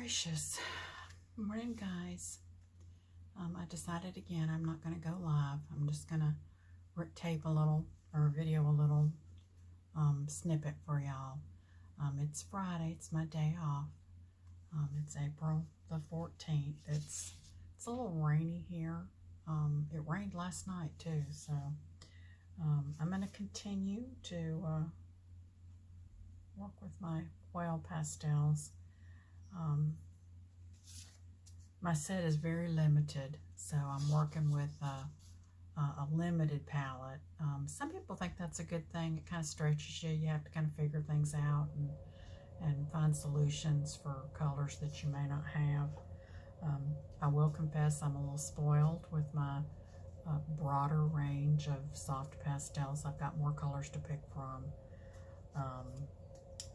gracious. Morning, guys. I decided again I'm not going to go live. I'm just going to tape a little or video a little snippet for y'all. It's Friday. It's my day off. It's April the 14th. It's a little rainy here. It rained last night too, so I'm going to continue to work with my oil pastels. My set is very limited, so I'm working with a limited palette. Some people think that's a good thing. It kind of stretches you. You have to kind of figure things out and find solutions for colors that you may not have. I will confess I'm a little spoiled with my broader range of soft pastels. I've got more colors to pick from.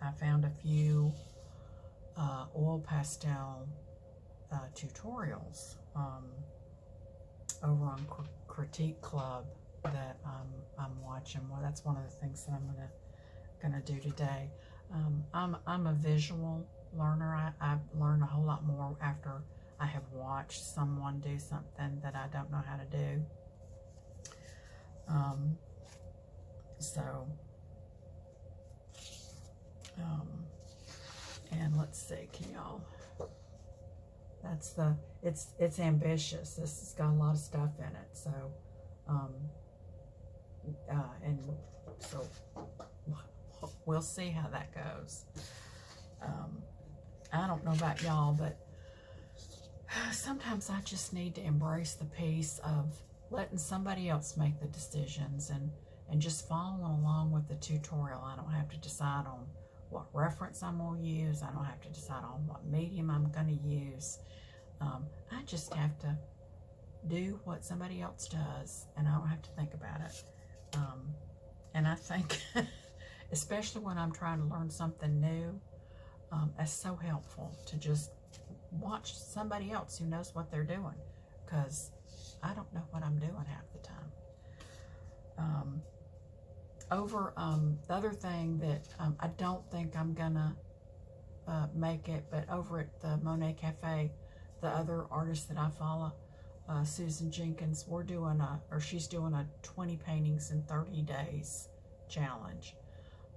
I found a few oil pastel tutorials over on Critique Club that I'm watching. Well, that's one of the things that I'm gonna do today. I'm a visual learner. I've learned a whole lot more after I have watched someone do something that I don't know how to do. And let's see, can y'all? That's it's ambitious. This has got a lot of stuff in it. So, and so we'll see how that goes. I don't know about y'all, but sometimes I just need to embrace the peace of letting somebody else make the decisions and just following along with the tutorial. I don't have to decide on what reference I'm going to use. I don't have to decide on what medium I'm going to use. I just have to do what somebody else does, and I don't have to think about it. And I think, especially when I'm trying to learn something new, it's so helpful to just watch somebody else who knows what they're doing, because I don't know what I'm doing half the time. The other thing that I don't think I'm gonna make it, but over at the Monet Cafe, the other artist that I follow, Susan Jenkins, she's doing a 20 paintings in 30 days challenge,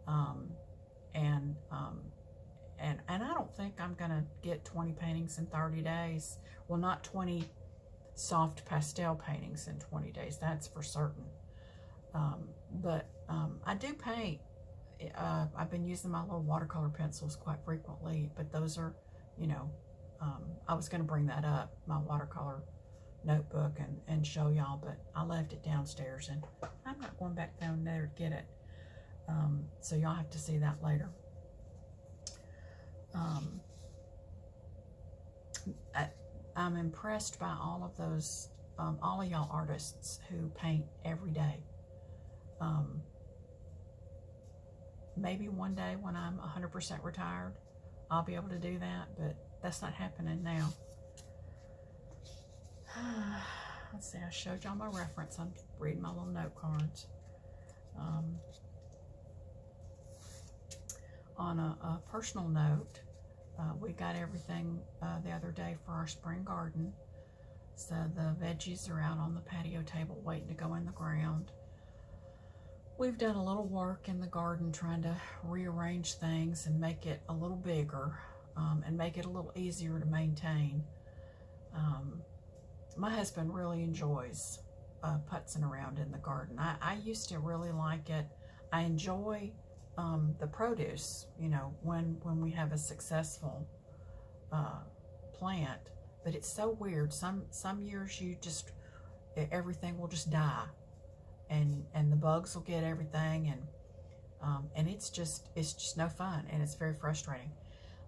and I don't think I'm gonna get 20 paintings in 30 days. Well, not 20 soft pastel paintings in 20 days. That's for certain. But I do paint. I've been using my little watercolor pencils quite frequently, but those are, I was going to bring that up, my watercolor notebook, and show y'all, but I left it downstairs, and I'm not going back down there to get it. So y'all have to see that later. I'm impressed by all of those, all of y'all artists who paint every day. Maybe one day when I'm 100% retired, I'll be able to do that, but that's not happening now. Let's see, I showed y'all my reference. I'm reading my little note cards. On a personal note, we got everything the other day for our spring garden. So the veggies are out on the patio table waiting to go in the ground. We've done a little work in the garden trying to rearrange things and make it a little bigger, and make it a little easier to maintain. My husband really enjoys putzing around in the garden. I used to really like it. I enjoy the produce, when we have a successful plant, but it's so weird. Some years everything will just die. And the bugs will get everything, and it's just no fun, and it's very frustrating.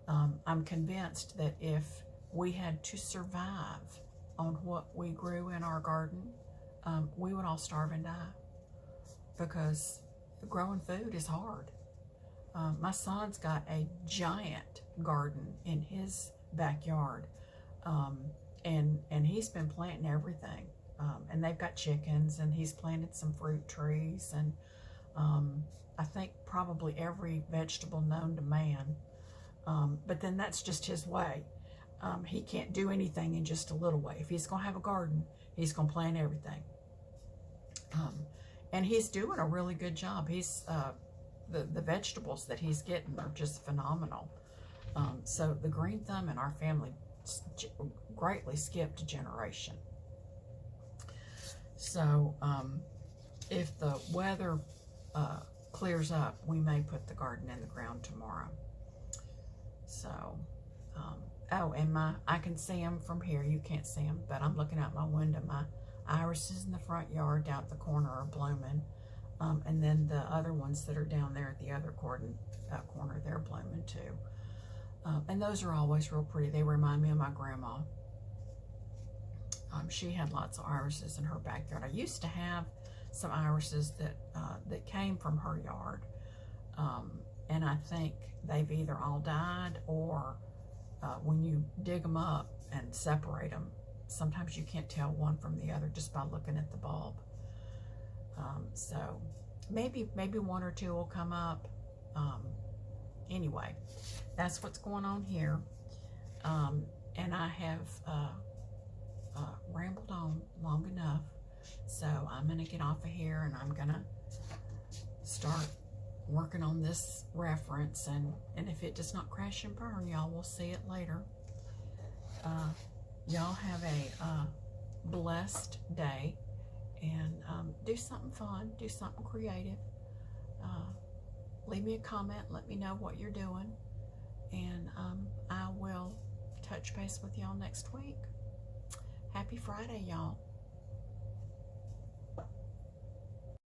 I'm convinced that if we had to survive on what we grew in our garden, we would all starve and die, because growing food is hard. My son's got a giant garden in his backyard, and he's been planting everything. And they've got chickens, and he's planted some fruit trees, and I think probably every vegetable known to man. But then that's just his way. He can't do anything in just a little way. If he's going to have a garden, he's going to plant everything. And he's doing a really good job. He's the vegetables that he's getting are just phenomenal. So the green thumb in our family greatly skipped a generation. So if the weather clears up, we may put the garden in the ground tomorrow. So, oh, and I can see them from here. You can't see them, but I'm looking out my window. My irises in the front yard down at the corner are blooming. And then the other ones that are down there at the other corner, they're blooming too. And those are always real pretty. They remind me of my grandma. She had lots of irises in her backyard. I used to have some irises that came from her yard. And I think they've either all died or when you dig them up and separate them, sometimes you can't tell one from the other just by looking at the bulb. So maybe one or two will come up. Anyway, that's what's going on here. And I have rambled on long enough. So I'm going to get off of here and I'm going to start working on this reference. And if it does not crash and burn, y'all will see it later. Y'all have a blessed day. And do something fun, do something creative. Leave me a comment, let me know what you're doing. And I will touch base with y'all next week. Happy Friday, y'all.